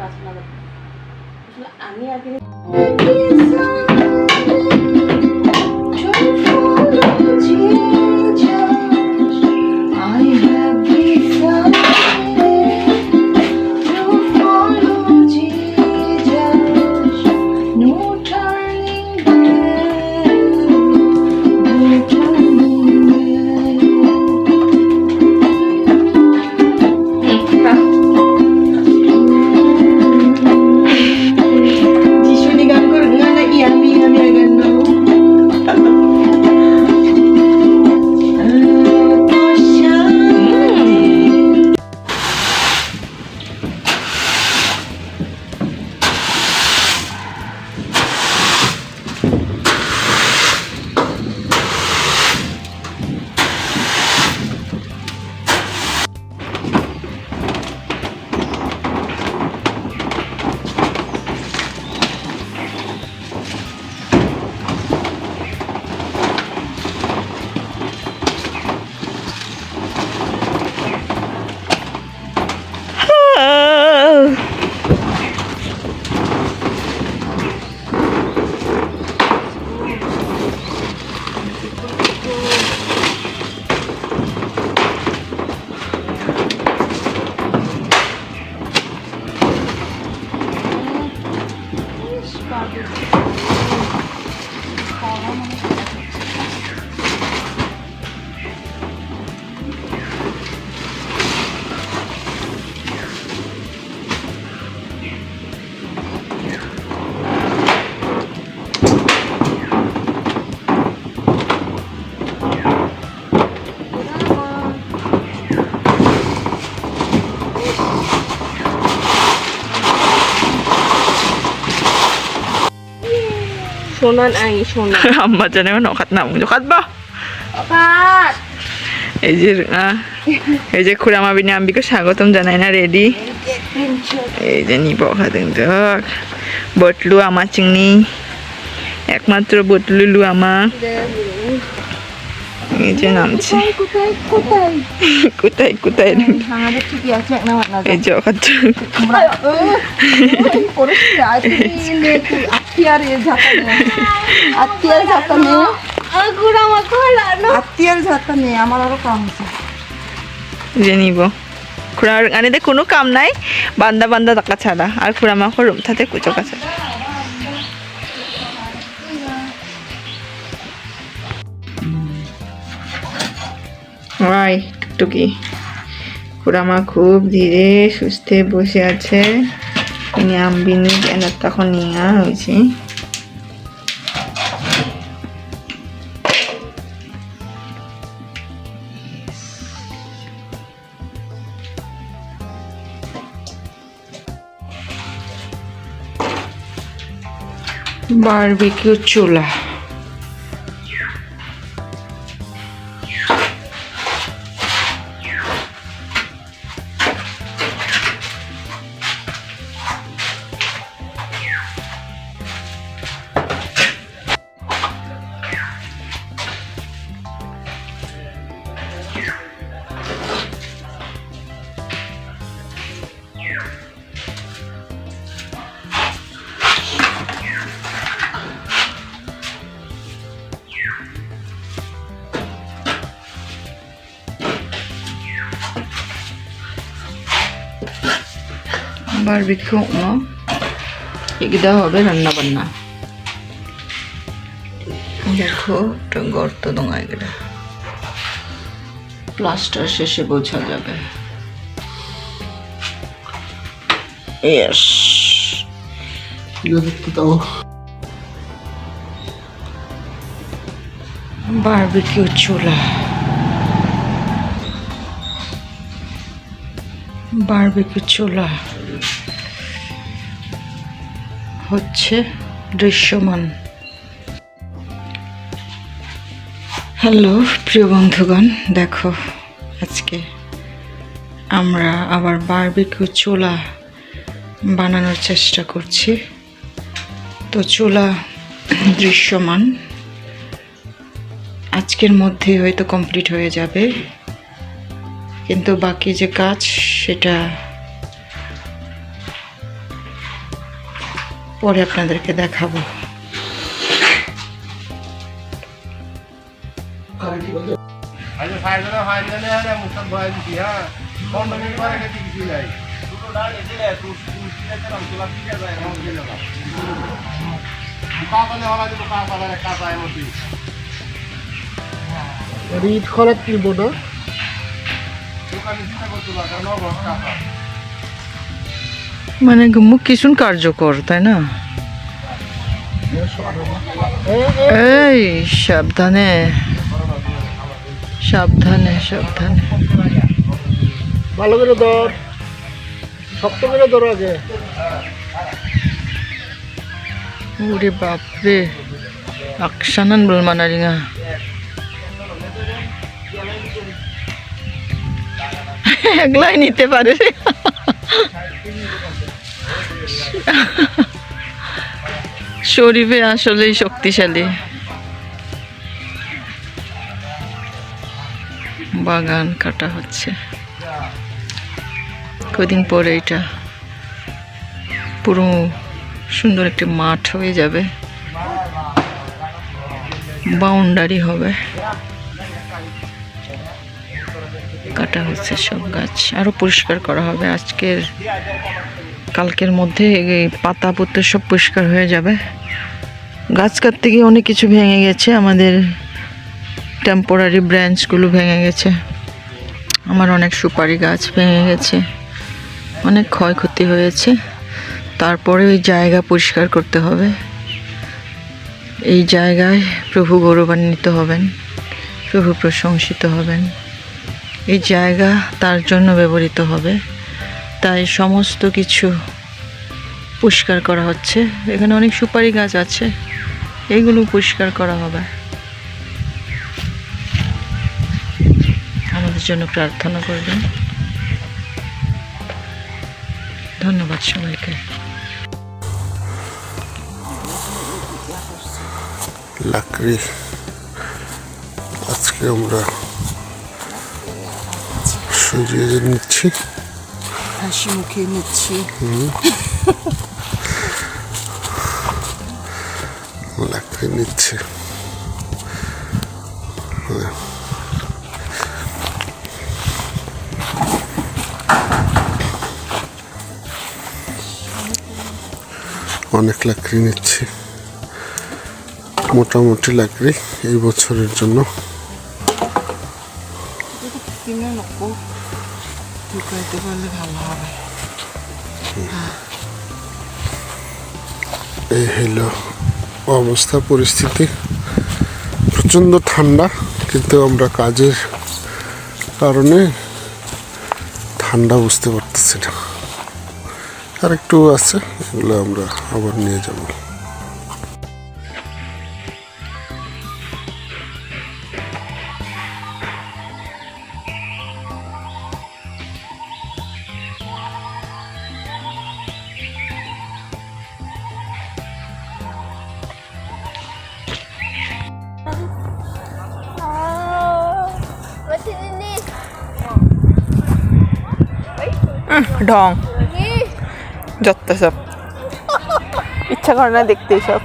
গাছ লাগাতে। আসলে আমি আগে Sonan ay sonan. Amma dyan naman, okat na mo. Okat ba? Okat! এই যে খুড়ামা বিনাম্বিকে স্বাগতম জানাই না রেডি এই যে নিব খাদক বটলু আমার চিংনি একমাত্র বটলু লু আমার এই যে নামছে কোথায় কোথায় এই যে ওখান আত্মীয়ের যাত্রা নেই আমার আরো কাম আছে যে নিব খুড়ার আনিতে কোনো কাম নাই বান্দা বান্দা টাকা ছাড়া আর খুড়ামা রুম থাতে কুচো কাছে ওই টুকটুকি খুড়ামা খুব ধীরে সুস্থে বসে আছে তিনি আমবিনি এনার তখন নিয়ে হয়েছে বারবিকিউ চুলা বারবিকিউ না এগুলা হবে রান্না বান্না দেখো একটা গর্ত দোঙা এগুলা প্লাস্টার শেষে বোঝা যাবে ইয়েস বারবিকিউ চুলা বারবিকিউ চুলা হচ্ছে দৃশ্যমান হ্যালো প্রিয় বন্ধুগণ দেখো আজকে আমরা আবার বারবিকিউ চুলা বানানোর চেষ্টা করছি তো চুলা দৃশ্যমান আজকের মধ্যে হয়তো কমপ্লিট হয়ে যাবে কিন্তু বাকি যে কাজ সেটা পরে আপনাদেরকে দেখাবো। রিড খরাত কি বোর্ড মানে মুখ কিশুন কার্যকর, তাই না? এই সাবধানে সাবধানে সাবধানে, ভালো করে ধর, শক্ত করে ধরো আগে। ওরে বাপরে, আকসানান বলমানা রিঙা। একলাই নিতে পারে রে। শরীফে আসলেই শক্তিশালী। বাগান কাটা হচ্ছে, কদিন পরে এটা পুরো সুন্দর একটি মাঠ হয়ে যাবে, বাউন্ডারি হবে। কাটা হচ্ছে সব গাছ, আরো পরিষ্কার করা হবে আজকের কালকের মধ্যে। এই পাতা পত্র সব পরিষ্কার হয়ে যাবে। গাছ কাটতে গিয়ে অনেক কিছু ভেঙে গেছে, আমাদের টেম্পোরারি ব্রাঞ্চগুলো ভেঙে গেছে। আমার অনেক সুপারি গাছ ভেঙে গেছে, অনেক ক্ষয়ক্ষতি হয়েছে। তারপরে ওই জায়গা পরিষ্কার করতে হবে। এই জায়গায় প্রভু গৌরবান্বিত হবেন, প্রভু প্রশংসিত হবেন। এই জায়গা তার জন্য ব্যবহৃত হবে, তাই সমস্ত কিছু পরিষ্কার করা হচ্ছে। এখানে অনেক সুপারি গাছ আছে, এইগুলো পরিষ্কার করা হবে। আমাদের জন্য প্রার্থনা করবেন। ধন্যবাদ সবাইকে। লাকড়ি আজকে আমরা সরিয়ে নিচ্ছি, হাসি মুখে নিচ্ছি। লাকড়ি নিচ্ছে। অনেক লাকড়ি নিচ্ছি, মোটামুটি লাকড়ি এই বছরের জন্য। কিনে নেবো, ঢুকাইতে পারলে ভালো হবে। এই হলো অবস্থা, পরিস্থিতি। প্রচণ্ড ঠান্ডা, কিন্তু আমরা কাজের কারণে ঠান্ডা বুঝতে পারতেছি না। আর একটু আছে, এগুলো আমরা আবার নিয়ে যাব। ঢং যত সব ইচ্ছা করে না দেখতে সব।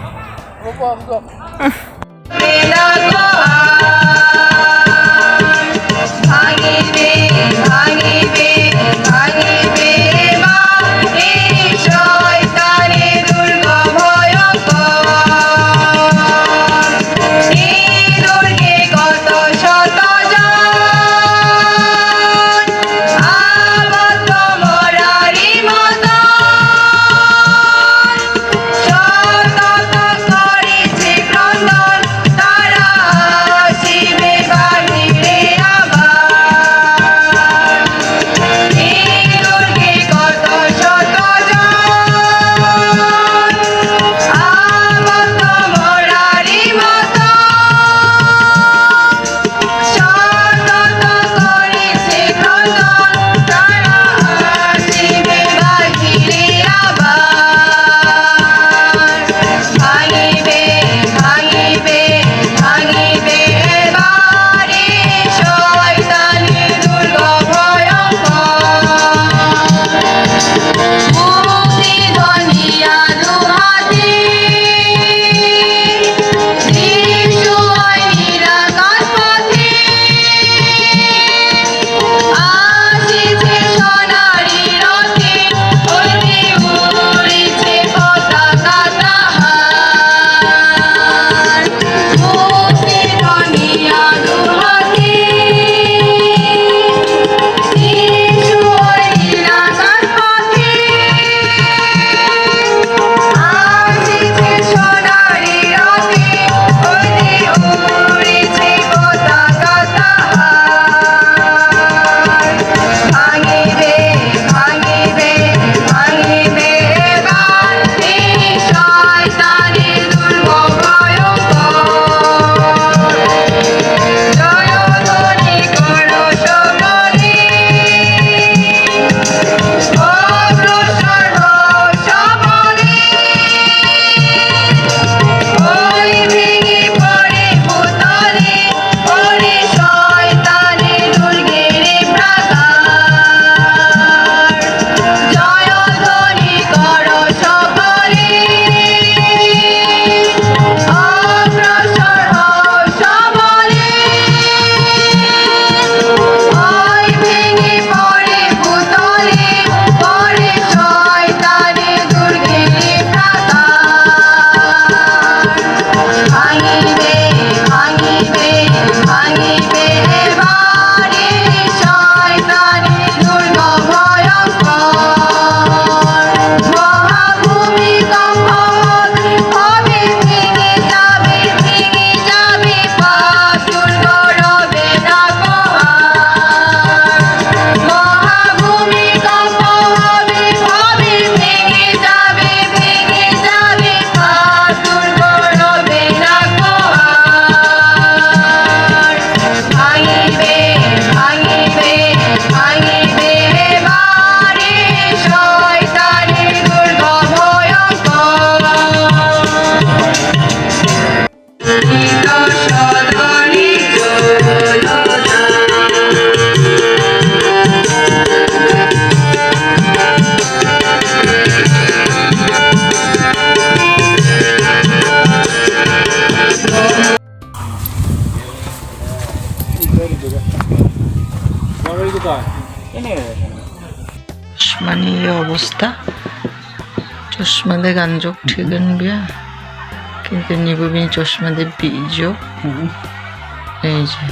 অবস্থা। চশমা দে গাঞ্জক ঠিকন বিয়া কিন্তু নিববিন চশমা দে বীজও এই যে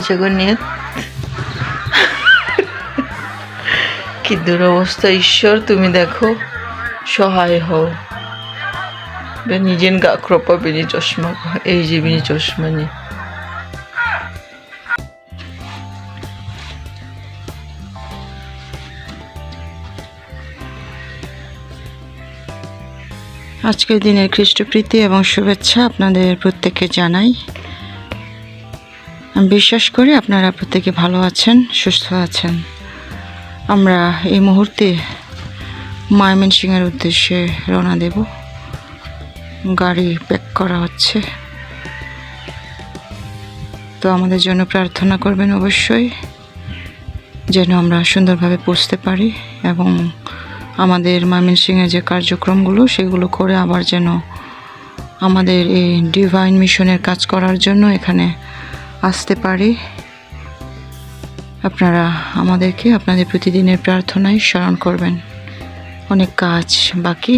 জগন্নাথ কি দুরবস্থা। ঈশ্বর তুমি দেখো, সহায় হও। নিজের গা ক্রপা বিনি চশমা এই যে বিনি চশমা নি আজকের দিনের খ্রিস্টপ্রীতি এবং শুভেচ্ছা আপনাদের প্রত্যেককে জানাই। আমি বিশ্বাস করি আপনারা প্রত্যেকে ভালো আছেন, সুস্থ আছেন। আমরা এই মুহূর্তে ময়মনসিংহের উদ্দেশ্যে রওনা দেব। গাড়ি প্যাক করা হচ্ছে, তো আমাদের জন্য প্রার্থনা করবেন অবশ্যই, যেন আমরা সুন্দরভাবে পৌঁছতে পারি এবং আমাদের ময়মনসিংহে যে কার্যক্রমগুলো সেগুলো করে আবার যেন আমাদের এই ডিভাইন মিশনের কাজ করার জন্য এখানে আসতে পারি। আপনারা আমাদেরকে আপনাদের প্রতিদিনের প্রার্থনায় স্মরণ করবেন। অনেক কাজ বাকি।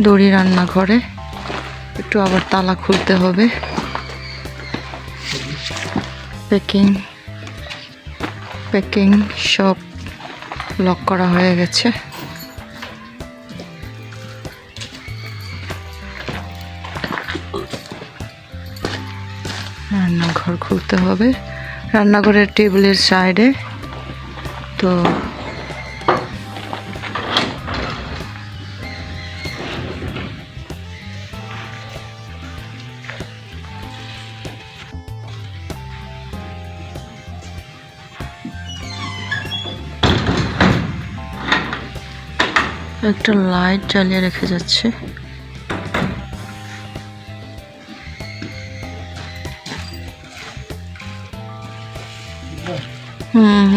দড়ি রান্নাঘরে একটু আবার তালা খুলতে হবে। প্যাকিং সব লক করা হয়ে গেছে। রান্নাঘর খুলতে হবে। রান্নাঘরের টেবিলের সাইডে তো একটা লাইট জ্বালিয়ে রেখে যাচ্ছে।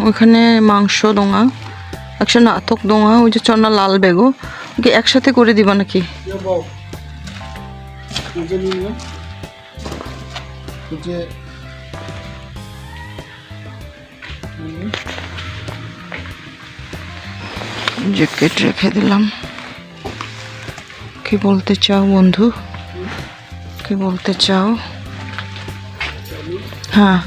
ওখানে মাংস দোঙা, একশো নাটক দোঙা, ওই যে চন্না লাল বেগো ওকে একসাথে করে দিবা নাকি? জ্যাকেট রেখে দিলাম। কি বলতে চাও বন্ধু, কি বলতে চাও? হ্যাঁ,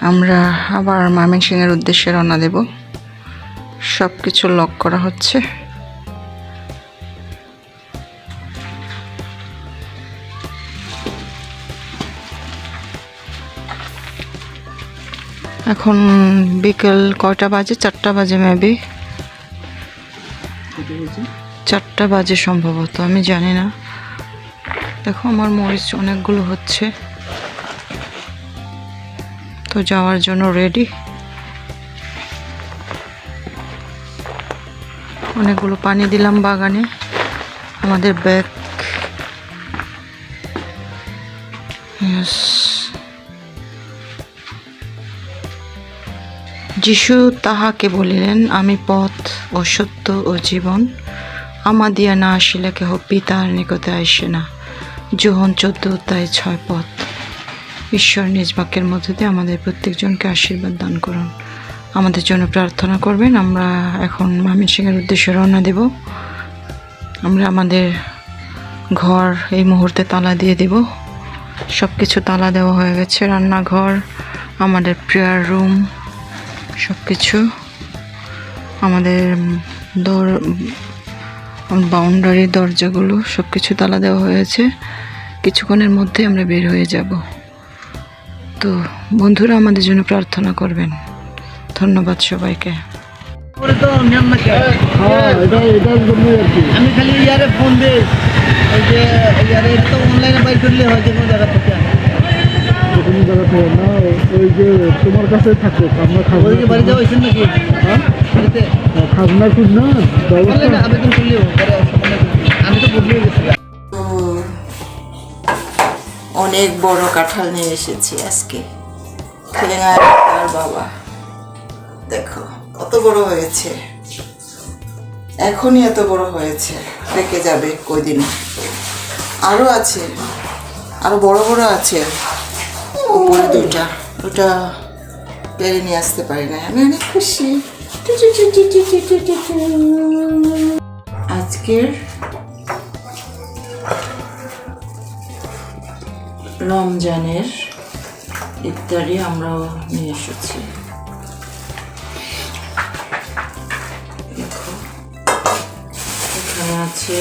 আমরা আবার ময়মনসিংহের উদ্দেশ্যে রওনা দেব। সব কিছু লক করা হচ্ছে। এখন বিকেল কয়টা বাজে? 4টা বাজে, মেবি 4টা বাজে সম্ভবত, আমি জানি না। দেখো আমার মরিচ অনেকগুলো হচ্ছে, তো যাওয়ার জন্য রেডি। অনেকগুলো পানি দিলাম বাগানে। আমাদের ব্যাগ যিশু তাহাকে বলিলেন, আমি পথ ও সত্য ও জীবন, আমা দিয়া না আসিলে কেহ পিতার নিকটে আইসে না। যোহন 14:6 পথ। ঈশ্বর নিজ বাক্যের মধ্যে দিয়ে আমাদের প্রত্যেকজনকে আশীর্বাদ দান করুন। আমাদের জন্য প্রার্থনা করবেন। আমরা এখন ময়মনসিংহের উদ্দেশ্যে রওনা দেব। আমরা আমাদের ঘর এই মুহূর্তে তালা দিয়ে দেব। সব কিছু তালা দেওয়া হয়ে গেছে। রান্নাঘর, আমাদের প্রেয়ার রুম, সব কিছু, আমাদের বাউন্ডারি দরজাগুলো সব কিছু তালা দেওয়া হয়েছে। কিছুক্ষণের মধ্যে আমরা বের হয়ে যাব। তো বন্ধুরা আমাদের জন্য প্রার্থনা করবেন। ধন্যবাদ সবাইকে। আমি খালি ইয়ারে ফোন দিই, ওই যে ইয়ারে তো অনলাইনে বাই করলে হয় যে কোনো জায়গা থেকে। কোনো জায়গা থেকে না, ওই যে তোমার কাছে থাকো আমরা ওইদিকে বাড়ি যাওয়া হয়েছেন নাকি? হ্যাঁ, বাড়িতে খাজনা খুঁজ না অনলাইনে আবেদন করলেও আমি তো বদলে গেছিলাম। অনেক বড় কাঁঠাল নিয়ে এসেছি আজকে। খেয়ে আর তার বাবা দেখো কত বড় হয়েছে, এখনই এত বড় হয়েছে, পেকে যাবে কয়দিন। আরো আছে, আরো বড় বড় আছে উপরে দুটা, ওটা পেরে নিয়ে আসতে পারি না। আমি অনেক খুশি। আজকের রমজানের ইফতারি আমরাও নিয়ে এসেছি। দেখো এখানে আছে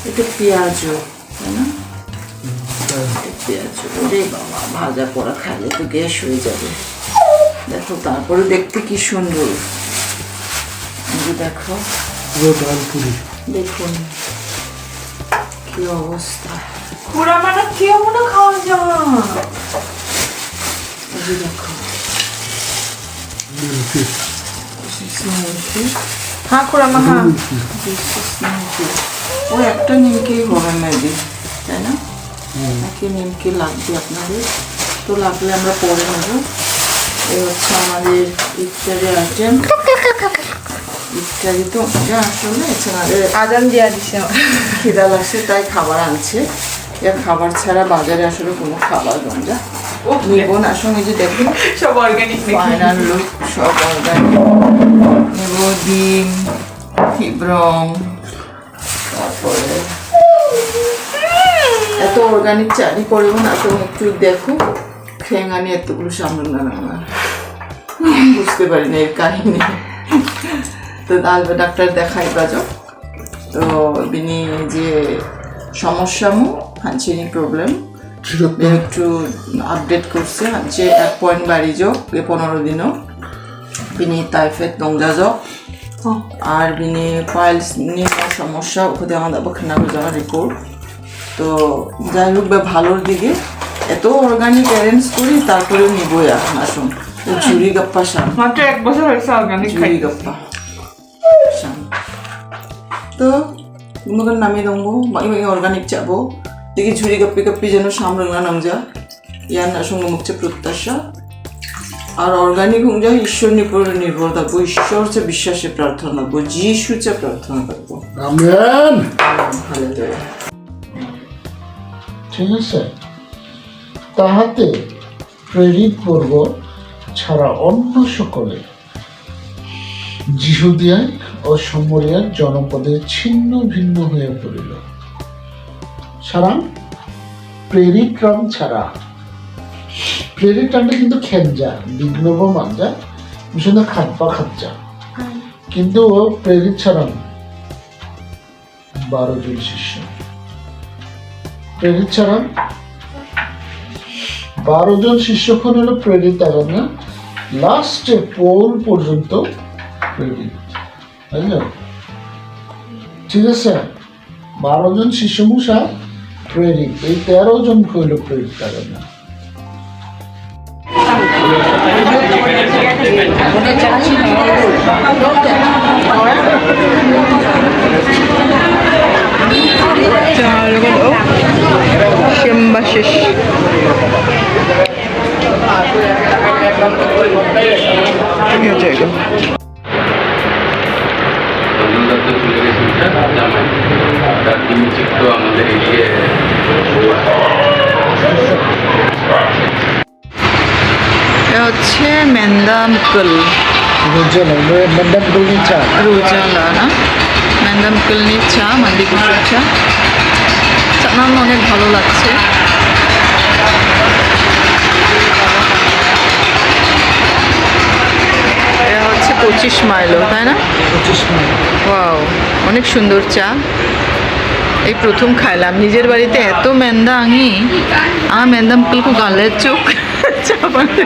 একটু পেঁয়াজও, তাই না? পেঁয়াজ, ওরে বাবা, ভাজা পোড়া খাইলে তো গ্যাস হয়ে যাবে। দেখো তারপরে দেখতে কি সুন্দর, দেখো দেখুন কি অবস্থা। পুরা মানে কেমন খাওয়া যায়, দেখো। হ্যাঁ খুড়ামা, হ্যাঁ ও একটা নিমকেই হবে মেবি, তাই না? নাকি নিমকি লাগবে আপনাদের? তো লাগলে আমরা পরে নেব। এই হচ্ছে আমাদের ইফতারি আইটেম। ইফতারি তো যা আসলে এছাড়া আজান দিয়া দিছে, খিদা লাগছে তাই খাবার আনছে। এর খাবার ছাড়া বাজারে আসলে কোনো খাবার গঞ্জা নেব না। সঙ্গে যে দেখুন সব অর্গানিক, ফাইনাল লুক সব অর্গানিক নেব। ডিম, হিব্রম, তারপরে এত অর্গানিক চারি করবো না তো। একটু দেখো খেঙ্গানি এতগুলো সামনে না বুঝতে পারি না এর কাহিনী। তো আলবে ডাক্তার দেখাই বাজক। তো বিনি যে সমস্যা মু হাঁচিনি প্রবলেম একটু আপডেট করছে। হাঁচি 1 পয়েন্ট বাড়ি যাক এ 15 দিনও। বিনি টাইফয়েড দংজা যাক আর বিনি পাইলস নিয়ে সমস্যা ওখানে আমাদের বখানা যাওয়া রিপোর্ট। তো যাই হোক ভালোর দিকে এত অর্গানিক অ্যারেঞ্জ করি তারপরেও নিবই এখন আসুন। ঝুড়ি গাপ্পা শাম, মাত্র 1 বছর হয়েছে অর্গানিক ঝুড়ি গাপ্পা শাম। তো তোমাদের নামে দঙ্গো অর্গানিক যাবো দেখি ঝুড়ি গাপ্পি গাপ্পি যেন সামরঙ্গা নামজা ইয়ার না সঙ্গে মুখছে প্রত্যাশা। আর অর্গানিক যা ঈশ্বর নির্ভর থাকবো, ঈশ্বর হচ্ছে বিশ্বাসে প্রার্থনা থাকবো, যিশু হচ্ছে প্রার্থনা থাকবো। আমেন। হালেলুয়া। ঠিক আছে, তাহাতে প্রেরিত বর্গ ছাড়া অন্য সকলে যিহুদিয়ায় ও সমরিয়ার জনপদে ছিন্ন ভিন্ন হয়ে পড়িল। সারা প্রেরিতরাম ছাড়া, প্রেরিতরামটা কিন্তু খেঞ্জা বিঘ্নব মাঞ্জা ভীষণ খাদ্যা খাদ্যা, কিন্তু ও প্রেরিত ছাড়া 12 জন শিষ্য। প্রেরিত ছাড়া 12 জন শিষ্যক্ষণ হলো প্রেরিত আগামী লাস্টে পোল পর্যন্ত প্রেরিত, বুঝলেন? ঠিক আছে, 12 জন শিষ্যমূষা প্রেরিত, এই 13 জন হইল প্রেরিত আগামী। শেষ আমাদের এগিয়ে হচ্ছে মেন্দামকল চা রোজালা না, মেন্দামকলনি চা, মান্দিকুসুর চা। চা নাম অনেক ভালো লাগছে। এটা হচ্ছে 25 মাইলও, তাই না? 25 মিনিট। ওয়াও, অনেক সুন্দর চা। এই প্রথম খাইলাম নিজের বাড়িতে এত মেন্দা আঙি। আমার মেন্দামকলকু গালের চোখ চা বানাতে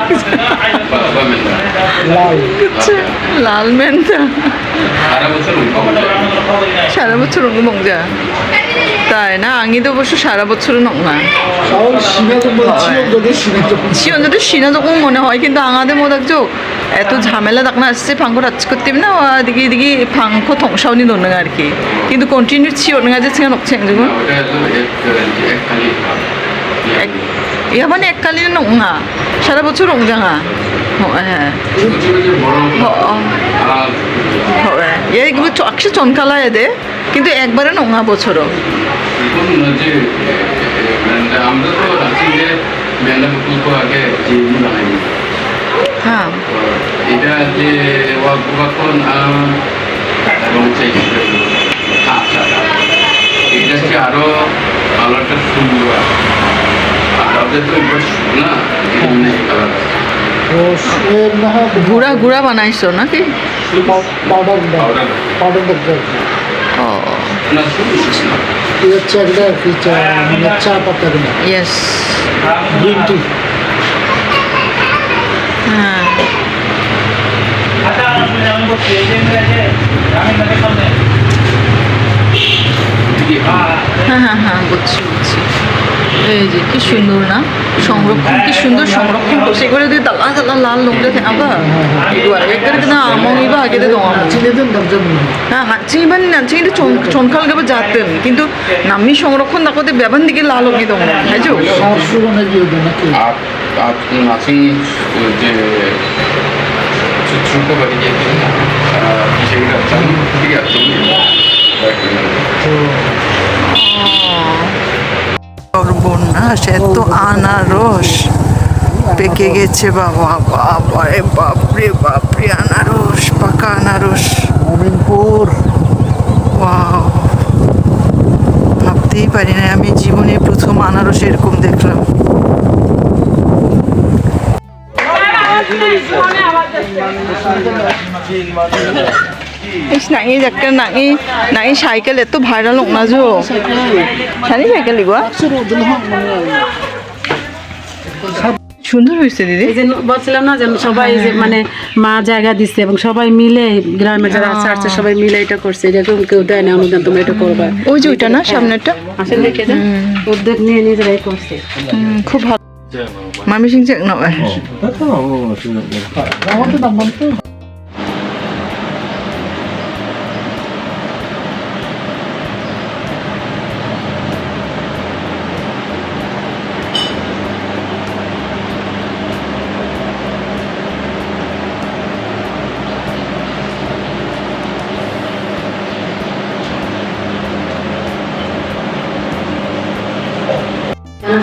লাল মেন্দা সারা বছর মংজা, তাই না? আঙি তো অবশ্য সারা বছর নংনা সিয়ন যদি সিনা যখন মনে হয়, কিন্তু আঙাদের মধ্যে চোখ এত ঝামেলা দেখনা আসছে ফাঙ্কো টাচ করতে না, দিকে দিকে ফাঙ্কো থংসাওনি দোনো আর কি, কিন্তু কন্টিনিউ সিওর না যে সিয়া নকছে যখন ইয়া মানে এককালীন নংনা সারা বছর রংজাঙা 예. 그쪽에 뭐라고 얘 이거 확실히 전칼라야 돼. কিন্তু একবারে নোংা বছরও 이거는 이제 아무래도 나중에 맨날 붙고 하게 지금 나가니 হ্যাঁ এটা যে ওয়াকুবাকন এবং সেই আচ্ছা এটা কি আরো কালারটা সুন্দর আর তাদের তো এবার না এই কালার ও এর না হয় গুড়া গুড়া বানাইছো নাকি পাউডার পাউডার পাউডার দেখতে ও না শুধু না এই হচ্ছে একটা কি চা মানে চা পাতা কিনা ইয়েস গ্রিন টি হ্যাঁ হ্যাঁ হ্যাঁ হ্যাঁ বুঝছি বুঝছি এই যে কি সুন্দর না সংরক্ষণ কি সুন্দর সংরক্ষণ করছে এগুলো দিয়ে দালা দালা লাল লোকটা থাকে আবার 이거 একবার না আমং이바 하게 되도 চিনিদের দরজা মনে হয় 하지만 난치인데 전칼가봐 자뜬 কিন্তু 남미 সংরক্ষণ 나거든 매번 দিকে লাল 오게 동 해줘 সারসুরনে দিয়ে দেয় নাকি 아침 이제 출고버리게 기생이 같은 그게 같은 সর্বনাশ এত আনারস পেকে গেছে বাবা বাবারে বাপরে বাপরে আনারস পাকা আনারস মমিনপুর ওয়াও ভাবতেই পারি না আমি জীবনে প্রথম আনারস এরকম দেখলাম 나이 약간 나이 사이클 또 바이럴 녹나죠? 자니 사이클 이거? একশোর দিন হোক মানে সুন্দর হয়েছে দিদি এই যে বলছিলাম না যে সবাই যে মানে মা জায়গা দিচ্ছে এবং সবাই মিলে গ্রামে যারা আছে সবাই মিলে এটা করছে এরকম কেউ দেয় না অনুদান তোমরা এটা করবা ওই যে ওইটা না সামনেটা আসলে দেখে যান উদ্যোগ নিয়ে নিজেরাই করছে খুব ভালো মামি সিং চেক নাও আমাদের নাম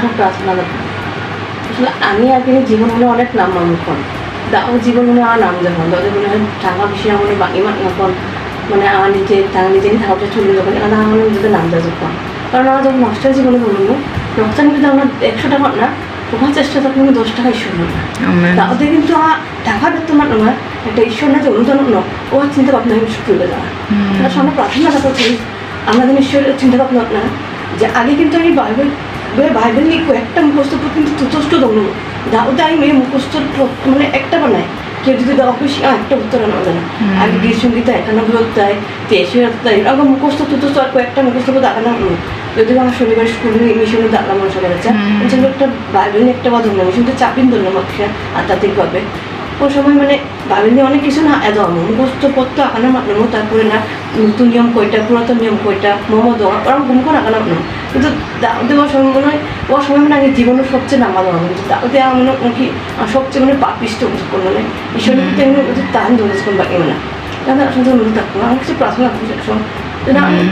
তো প্রার্থনা আসলে আমি আগে জীবন মনে অনেক নাম মানুষখন দাও জীবন মনে আমার নাম যখন তাদের মনে হয় টাকা বেশি আমার বাকি এখন মানে আমার নিজে টাকা নিজে থাকাটা চলে যাবে কারণ আমার নিজেদের নাম দেওয়া যখন কারণ আমার যখন মাস্টার জীবনে বলবো রক্তানি যদি আমরা 100 টাকা না ওখানে চেষ্টা তখন 10 টাকা ঈশ্বর না তাদের কিন্তু আমার টাকা দেখতে পারলো না একটা ঈশ্বর না যে অনুদান না ও চিন্তা ভাবনা তুলে দেওয়া তার সামনে প্রার্থনা করছি আমরা যেন ঈশ্বরের চিন্তা ভাবনা না যে আগে কিন্তু আমি বাইবেল নিয়ে কয়েকটা মুখস্থ কিন্তু যথেষ্ট দম দাও তাই মেয়ে মুখস্থ মানে একটা বানায় কেউ যদি দেওয়া খুশি একটা উত্তর আনা যায় না আগে গীত সঙ্গীত 91 অধ্যায় 83 অধ্যায় এরকম মুখস্থ যথেষ্ট আর কয়েকটা মুখস্থ দাঁড়ানো যদিও আমার শনিবার স্কুলে মিশনে দাঁড়ালাম মানুষ করেছে সেগুলো একটা বাইবেল নিয়ে একটা কথা ধরলাম মিশন তো চাপিন ধরলাম আধ্যাত্মিকভাবে ওই সময় মানে বাইবেল নিয়ে অনেক কিছু না এত মুখস্থ পত্র আঁকানোর মাধ্যমে তারপরে না নতুন নিয়ম কয়টা পুরাতন নিয়ম কয়টা মোহাম্মদ ওরা গুমকন আঁকানো না কিন্তু দাউদে ওর সময় মনে হয় ওর সময় মানে আগে জীবনের সবচেয়ে নামা দেওয়া কিন্তু দাউদে আমার মনে হয় কি সবচেয়ে মানে পাপিষ্ট অনুষ্কন মানে ঈশ্বরের প্রতি এমনি তান ধরেছেন বাকি মানে তাহলে আসলে অনুরোধ থাকবো আমার কিছু প্রার্থনা করছি একসময়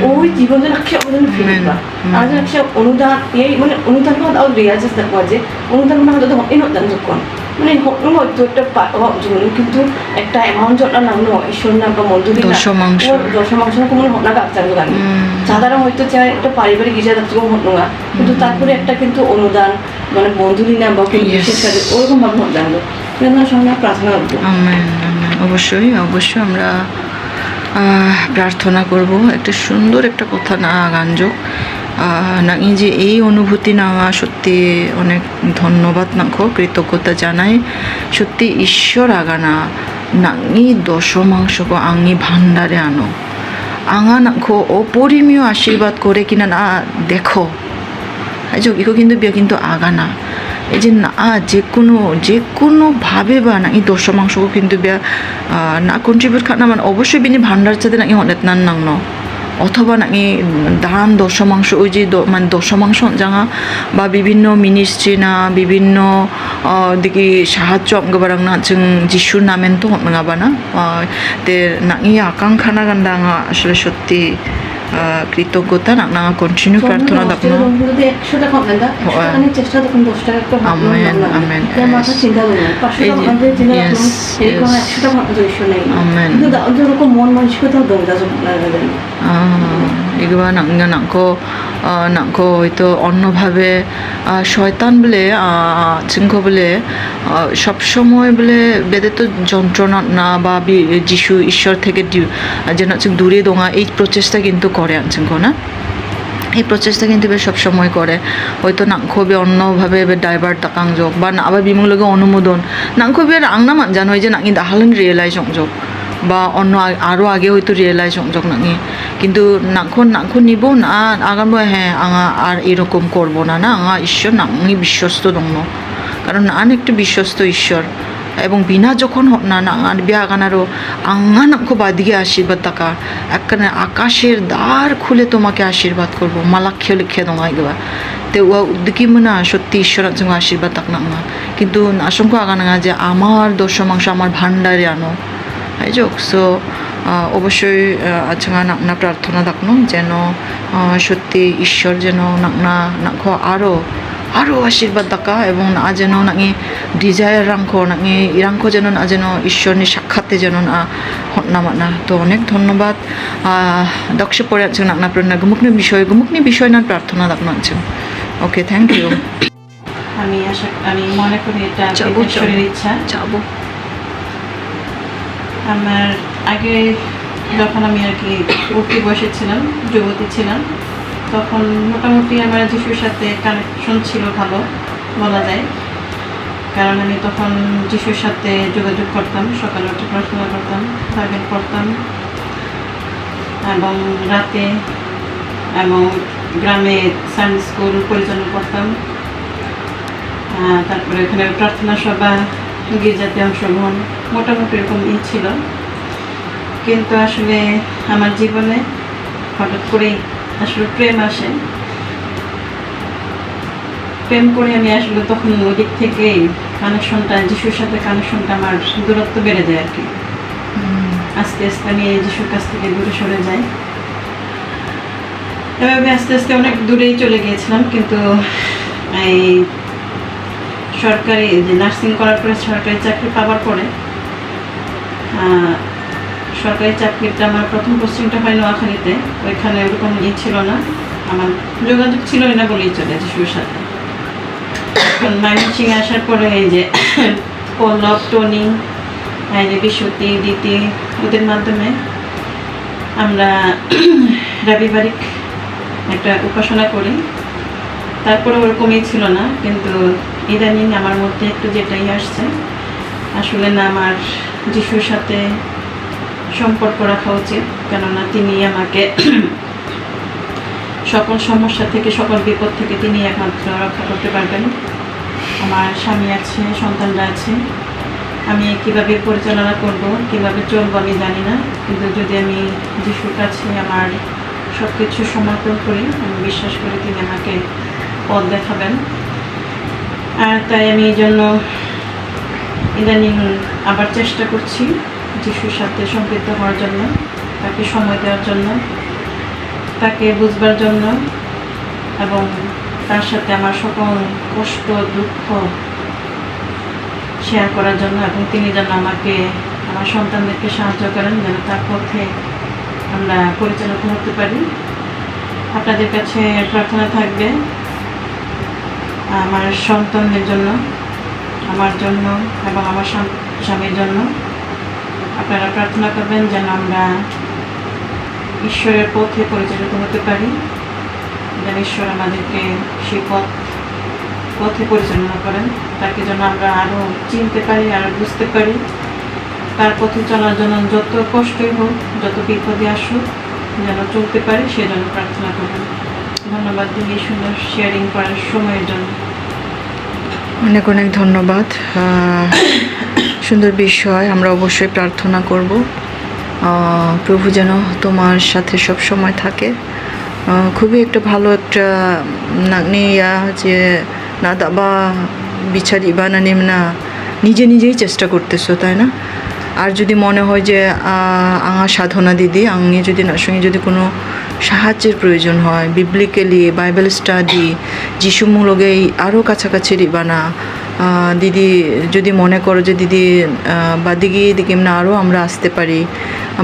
ওই জীবন যেন একশো অনুদান ফিরে পায় আর যেন একশো অনুদান এই মানে অনুদান দাও রিয়াজেস দেখবো যে অনুদান মানে হয়তো এই অনুদান যোগ্য মানে হয়তো একটা জীবনে কিন্তু একটা অ্যামাউন্ট জন্য নাম নয় ঈশ্বর নাম বা মন্দির দশমাংশ কোনো হনা কাপচার গান সাধারণ হয়তো চাই একটা পারিবারিক গির্জা থাকতে হনা কিন্তু তারপরে একটা কিন্তু অনুদান মানে বন্ধুরই নাম বা বিশেষ কাজে ওরকম ভাবে জানলো সঙ্গে প্রার্থনা করবো অবশ্যই অবশ্যই আমরা প্রার্থনা করব একটা সুন্দর একটা কথা না গানযোগ না যে এই অনুভূতি নেওয়া সত্যি অনেক ধন্যবাদ নাখো কৃতজ্ঞতা জানাই সত্যি ঈশ্বর আগানা নাঙি দশমাংশকো আঙি ভান্ডারে আনো আঙা নাখো অপরিমীয় আশীর্বাদ করে কিনা না দেখো ইকো কিন্তু বিয়া কিন্তু আগানা এই যে না যে কোনোভাবে বা না এই দশমাংশকো কিন্তু বিয়া না কন্ট্রিবিউট খানা মানে অবশ্যই বিনি ভান্ডার চাতে না অনেক নান নাং অথবা নাকি দান দশমাংশ ওই যে মানে দশমাংশ জাঙা বা বিভিন্ন মিনিস্ট্রি না বিভিন্ন দিকে সাহায্য অঙ্গবারাং না जों যিশুর নামেন তো হতনাঙাবা না তে নাকি আকাঙ্ক্ষা না গান্ডা আসলে সত্যি কৃতজ্ঞতা না কন্টিনিউ প্রার্থনা দাপনো যদি 100 টাকা হবে না 100 টাকা নিয়ে চেষ্টা তখন 10 টাকা একটা আমেন আমেন তার মাথা চিন্তা করুন 500 টাকা হবে চিন্তা করুন এরকম 100 টাকা তো ইস্যু নেই আমেন কিন্তু যেরকম মন মানসিকতা দরজা লাগবে এগুলো নাঙ্গো হয়তো অন্যভাবে শয়তান বলে চিঙ্ক বলে সবসময় বলে বেদে তো যন্ত্রণা না বা যিশু ঈশ্বর থেকে যেন দূরে দোঙা এই প্রচেষ্টা কিন্তু করে আনছেন না এই প্রচেষ্টা কিন্তু বেশ সবসময় করে হয়তো নাংখবি অন্যভাবে ডাইভার্ট তাকাং যোগ বা আবার বিমুলকে অনুমোদন নাংখবি আর আংনা মান জানো যে নাকি দাহালেন রিয়েলাইজ সংযোগ বা অন্য আরও আগে হয়তো রিয়েলাইজ সংযোগ নাকি কিন্তু নাংখন নিব না আগামী হ্যাঁ আঙা আর এরকম করবো না আঙা ঈশ্বর নাঙি বিশ্বস্ত দङ কারণ নান একটু বিশ্বস্ত ঈশ্বর এবং বিনা যখন না আর বিয়া গানারও আঙা নামখো বাদিকে আশীর্বাদ তাকা একখানে আকাশের দ্বার খুলে তোমাকে আশীর্বাদ করবো মালাক্ষে লিখে দঙা এগুলা তে উদ্যোগী না সত্যি ঈশ্বরের সঙ্গে আশীর্বাদ তাক না কিন্তু আশঙ্কা আগানাঙা যে আমার দশমাংশ আমার ভান্ডারে আনো যোগ সো অবশ্যই আচ্ছা নাকনা প্রার্থনা দাকনো যেন সত্যি ঈশ্বর যেন নাকো আরও আশীর্বাদ দাকা এবং না যেন নাকি ডিজায়ার রাংখো নাকি ইরাংখো যেন না যেন ঈশ্বরের সাক্ষাতে যেন না না তো অনেক ধন্যবাদ দক্ষ পড়ে আছেন নাকনা প্রেরণা গুমুকনি বিষয় না প্রার্থনা দাকনো আছেন ওকে থ্যাংক ইউ আমি মনে করি এটা ঈশ্বরের ইচ্ছা যাবো আমার আগে যখন আমি আর কি উঠতি বয়সে ছিলাম যুবতী ছিলাম তখন মোটামুটি আমার যিশুর সাথে কানেকশন ছিল ভালো বলা যায় কারণ আমি তখন যিশুর সাথে যোগাযোগ করতাম সকালে উঠে প্রার্থনা করতাম বাইবেল পড়তাম এবং রাতে এবং গ্রামে সানডে স্কুল পরিচালনা করতাম তারপরে ওখানে প্রার্থনা সভা গির্জাতে অংশগ্রহণ মোটামুটি এরকম ছিল কিন্তু আসলে আমার জীবনে হঠাৎ করেই আসলে প্রেম আসে প্রেম করে আমি আসলে তখন ওদিক থেকে কানেকশনটা যিশুর সাথে কানেকশনটা আমার দূরত্ব বেড়ে যায় আর কি আস্তে আস্তে আমি যিশুর কাছ থেকে দূরে সরে যাই এভাবে আস্তে আস্তে অনেক দূরেই চলে গিয়েছিলাম কিন্তু এই সরকারি যে নার্সিং করার পরে সরকারি চাকরি পাওয়ার পরে সরকারি চাকরিটা আমার প্রথম পোস্টিংটা হয় নোয়াখালীতে ওইখানে ওরকম ছিল না আমার যোগাযোগ ছিল না বলেই চলে যিশুর সাথে ময়মনসিংহে আসার পরে এই যে পল্লব টনি এই যে বিশুতি দিতি ওদের মাধ্যমে আমরা রবিবারিক একটা উপাসনা করি তারপরে ওরকমই ছিল না কিন্তু ইদানিং আমার মধ্যে একটু যেটাই আসছে আসলে না আমার যিশুর সাথে সম্পর্ক রাখা উচিত কেননা তিনি আমাকে সকল সমস্যা থেকে সকল বিপদ থেকে তিনি একমাত্র রক্ষা করতে পারবেন আমার স্বামী আছে সন্তানরা আছে আমি কিভাবে পরিচালনা করব কিভাবে চলবো আমি জানি না কিন্তু যদি আমি যিশুর কাছে আমার সব কিছু সমর্পণ করি আমি বিশ্বাস করি তিনি আমাকে পথ দেখাবেন আর তাই আমি এই জন্য ইদানিং আবার চেষ্টা করছি যিশুর সাথে সম্পৃক্ত হওয়ার জন্য তাকে সময় দেওয়ার জন্য তাকে বুঝবার জন্য এবং তার সাথে আমার সকল কষ্ট দুঃখ শেয়ার করার জন্য এবং তিনি যেন আমাকে আমার সন্তানদেরকে সাহায্য করেন যেন তার পথে আমরা পরিচালিত হতে পারি আপনাদের কাছে প্রার্থনা থাকবে আমার সন্তানদের জন্য আমার জন্য এবং আমার স্বামীর জন্য আপনারা প্রার্থনা করবেন যেন আমরা ঈশ্বরের পথে পরিচালিত হতে পারি যেন ঈশ্বর আমাদেরকে সেই পথে পরিচালনা করেন তাকে যেন আমরা আরও চিনতে পারি আরও বুঝতে পারি তার পথে চলার জন্য যত কষ্টই হোক যত বিপদে আসুক যেন চলতে পারি সেজন্য প্রার্থনা করবেন ধন্যবাদ দিদি সুন্দর শেয়ারিং করার সময়ের জন্য অনেক অনেক ধন্যবাদ সুন্দর বিষয় আমরা অবশ্যই প্রার্থনা করব প্রভু যেন তোমার সাথে সব সময় থাকে। খুবই একটা ভালো একটা নাগনিয়া যে না দাবা বিচারি বা না নিমনা নিজেই চেষ্টা করতেছো, তাই না? আর যদি মনে হয় যে আঙা সাধনা দিদি আঙে যদি না সঙ্গে যদি কোনো সাহায্যের প্রয়োজন হয়, বিবলিক্যালি বাইবেল স্টাডি যিশুমূলকে আরও কাছাকাছি রিবানা দিদি যদি মনে করো যে দিদি বা দিকে না আরও আমরা আসতে পারি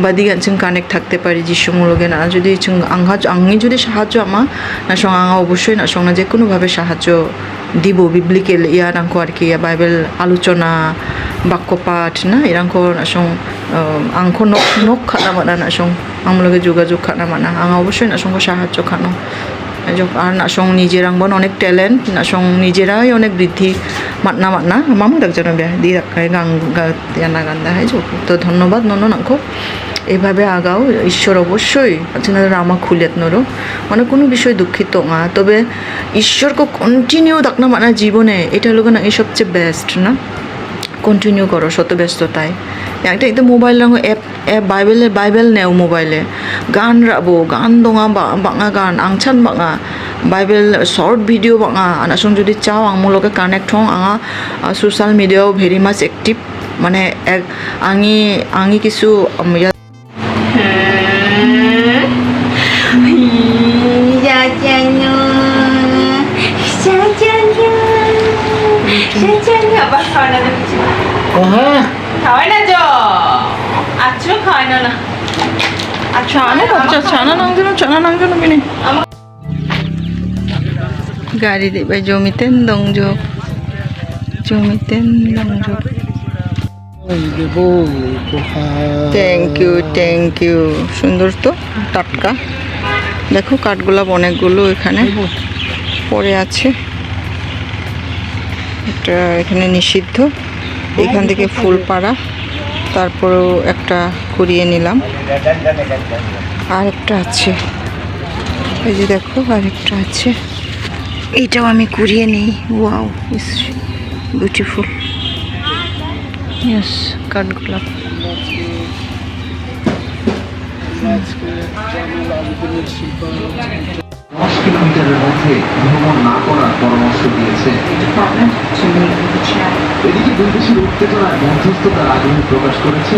বা দিকে जों কানেক্ট থাকতে পারি যিশুমূলকে না যদি আঙে যদি সাহায্য আমা না সঙ্গে আঙা অবশ্যই না সঙ্গে যে কোনোভাবে সাহায্য দিব বিবলিক্যাল ইয়ারাংকো আর কি বাইবেল আলোচনা বাক্যপাঠ না এরাংকো নাসং আংকো নখ খানা মানা নাসং আমলগে যোগাযোগ খানা মানা আঙা অবশ্যই নাসংকো সাহায্য খানো আর নাসং নিজেরাংবন অনেক ট্যালেন্ট নাসং নিজেরাই অনেক বৃদ্ধি মাতনা মামা ডাকজন দি রাখায় গানা গান্দা হয় যোগ তো ধন্যবাদ নন নাংকো এভাবে আগাও ঈশ্বর অবশ্যই আপনারা রামা খুলিয়াত নরো মানে কোনো বিষয় দুঃখিত না, তবে ঈশ্বরকে কন্টিনিউ ডাকনা মানা জীবনে এটা হলো না এই সবচেয়ে বেস্ট না, কন্টিনিউ করো শত ব্যস্ততায় একটা এটা মোবাইল রাখো অ্যাপ বাইবেল নেও মোবাইলে গান রাবো গান দঙা বাঙা গান আংছান বাঙা বাইবেল শর্ট ভিডিও বাঙা আনাসং যদি চাও আমলকে কানেক্ট হং আঙা সোশ্যাল মিডিয়াও ভেরি মাছ অ্যাক্টিভ মানে এক আঙি কিছু আবার খাওয়াই না দেখছি হ্যাঁ খাওয়াই না যো আচ্ছা খাওয়াই না না চানা নাংজনো বিনি গাড়ি দিবে জমিতেন দংজক থ্যাংক ইউ সুন্দর তো টাটকা দেখো কাঠগোলাপ অনেকগুলো এখানে পড়ে আছে, এটা এখানে নিষিদ্ধ, এখান থেকে ফুল পাড়া তারপরেও একটা কুড়িয়ে নিলাম, আরেকটা আছে এই যে দেখো আরেকটা আছে এইটাও আমি কুড়িয়ে নিই। ওয়াও ইস বিউটিফুল, ইয়েস কাঠগোলাপ। 10 কিলোমিটারের মধ্যে ভ্রমণ না করার পরামর্শ দিয়েছে। এদিকে দুই দেশের উত্তেজনায় মধ্যস্থতার আগ্রহ প্রকাশ করেছে